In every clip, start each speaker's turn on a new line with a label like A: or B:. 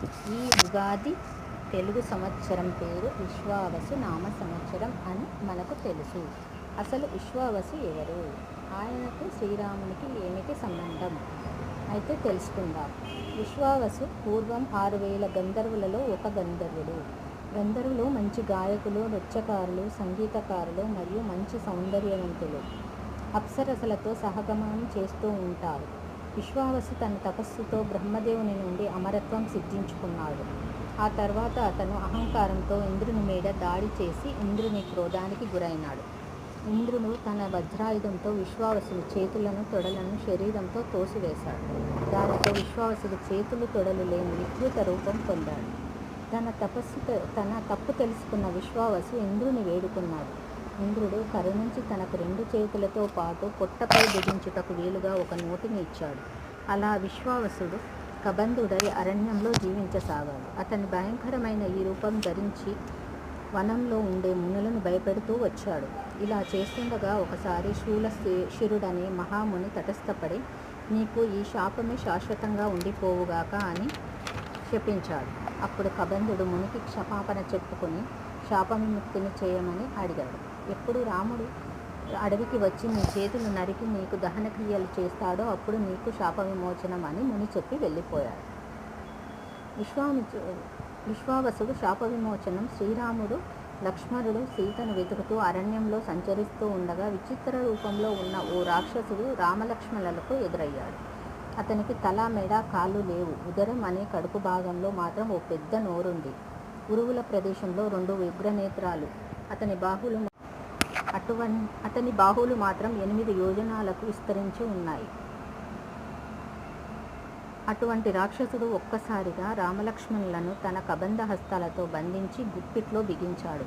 A: ఈ ఉగాది తెలుగు సంవత్సరం పేరు విశ్వావసు నామ సంవత్సరం అని మనకు తెలుసు. అసలు విశ్వావసు ఎవరు? ఆయనకు శ్రీరామునికి ఏమిటి సంబంధం? అయితే తెలుసుకుందాం. విశ్వావసు పూర్వం 6000 గంధర్వులలో ఒక గంధర్వుడు. గంధర్వులు మంచి గాయకులు, నృత్యకారులు, సంగీతకారులు మరియు మంచి సౌందర్యవంతులు. అప్సరసలతో సహగమనం చేస్తూ ఉంటారు. విశ్వావసు తన తపస్సుతో బ్రహ్మదేవుని నుండి అమరత్వం సిద్ధించుకున్నాడు. ఆ తర్వాత అతను అహంకారంతో ఇంద్రుని మీద దాడి చేసి ఇంద్రుని క్రోధానికి గురైనాడు. ఇంద్రుడు తన వజ్రాయుధంతో విశ్వావసుని చేతులను, తొడలను శరీరంతో తోసివేశాడు. దానితో విశ్వావసుడు చేతులు, తొడలు లేని వికృత రూపం పొందాడు. తన తప్పు తెలుసుకున్న విశ్వావసు ఇంద్రుని వేడుకున్నాడు. ఇంద్రుడు కరుణించి తనకు 2 చేతులతో పాటు పొట్టపై బిగించుటకు వీలుగా ఒక నోటిని ఇచ్చాడు. అలా విశ్వావసుడు కబంధుడై అరణ్యంలో జీవించసాగాడు. అతని భయంకరమైన ఈ రూపం ధరించి వనంలో ఉండే మునులను భయపెడుతూ వచ్చాడు. ఇలా చేస్తుండగా ఒకసారి శూలశిరుడనే మహాముని తటస్థపడి, నీకు ఈ శాపమే శాశ్వతంగా ఉండిపోవుగాక అని శపించాడు. అప్పుడు కబంధుడు మునికి క్షమాపణ చెప్పుకొని శాపవిముక్తిని చేయమని అడిగాడు. ఎప్పుడు రాముడు అడవికి వచ్చి నీ చేతులు నరికి నీకు దహన క్రియలు చేస్తాడో అప్పుడు నీకు శాప విమోచనం అని ముని చెప్పి వెళ్ళిపోయాడు. విశ్వావసుడు శాప విమోచనం శ్రీరాముడు, లక్ష్మణుడు సీతను వెతుకుతూ అరణ్యంలో సంచరిస్తూ ఉండగా విచిత్ర రూపంలో ఉన్న ఓ రాక్షసుడు రామలక్ష్మణులకు ఎదురయ్యాడు. అతనికి తల, మెడ, కాళ్ళు లేవు. ఉదరం అనే కడుపు భాగంలో మాత్రం ఓ పెద్ద నోరుంది. ఉరువుల ప్రదేశంలో 2 ఉగ్రనేత్రాలు. అతని బాహువులు మాత్రం 8 యోజనాలకు విస్తరించి ఉన్నాయి. అటువంటి రాక్షసుడు ఒక్కసారిగా రామలక్ష్మణులను తన కబంధ హస్తాలతో బంధించి గుప్పిట్లో బిగించాడు.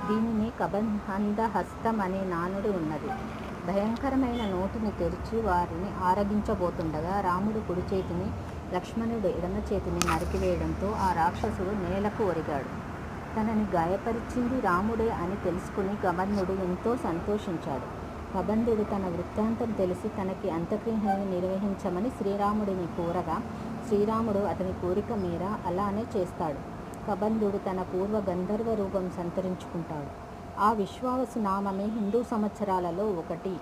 A: దీనిని కబంధ హస్తం అనే నానుడి ఉన్నది. భయంకరమైన నోటిని తెరిచి వారిని ఆరగించబోతుండగా రాముడు కుడి చేతిని, లక్ష్మణుడు ఎడమ చేతిని నరికివేయడంతో ఆ రాక్షసుడు నేలకు ఒరిగాడు. తనని గాయపరిచింది రాముడే అని తెలుసుకుని కబంధుడు ఎంతో సంతోషించాడు. కబంధుడు తన వృత్తాంతం తెలిసి తనకి అంత్యక్రియలను నిర్వహించమని శ్రీరాముడిని కోరగా శ్రీరాముడు అతని కోరిక మేర అలానే చేస్తాడు. కబంధుడు తన పూర్వ గంధర్వ రూపం సంతరించుకుంటాడు. ఆ విశ్వావసు నామమే హిందూ సంవత్సరాలలో ఒకటి.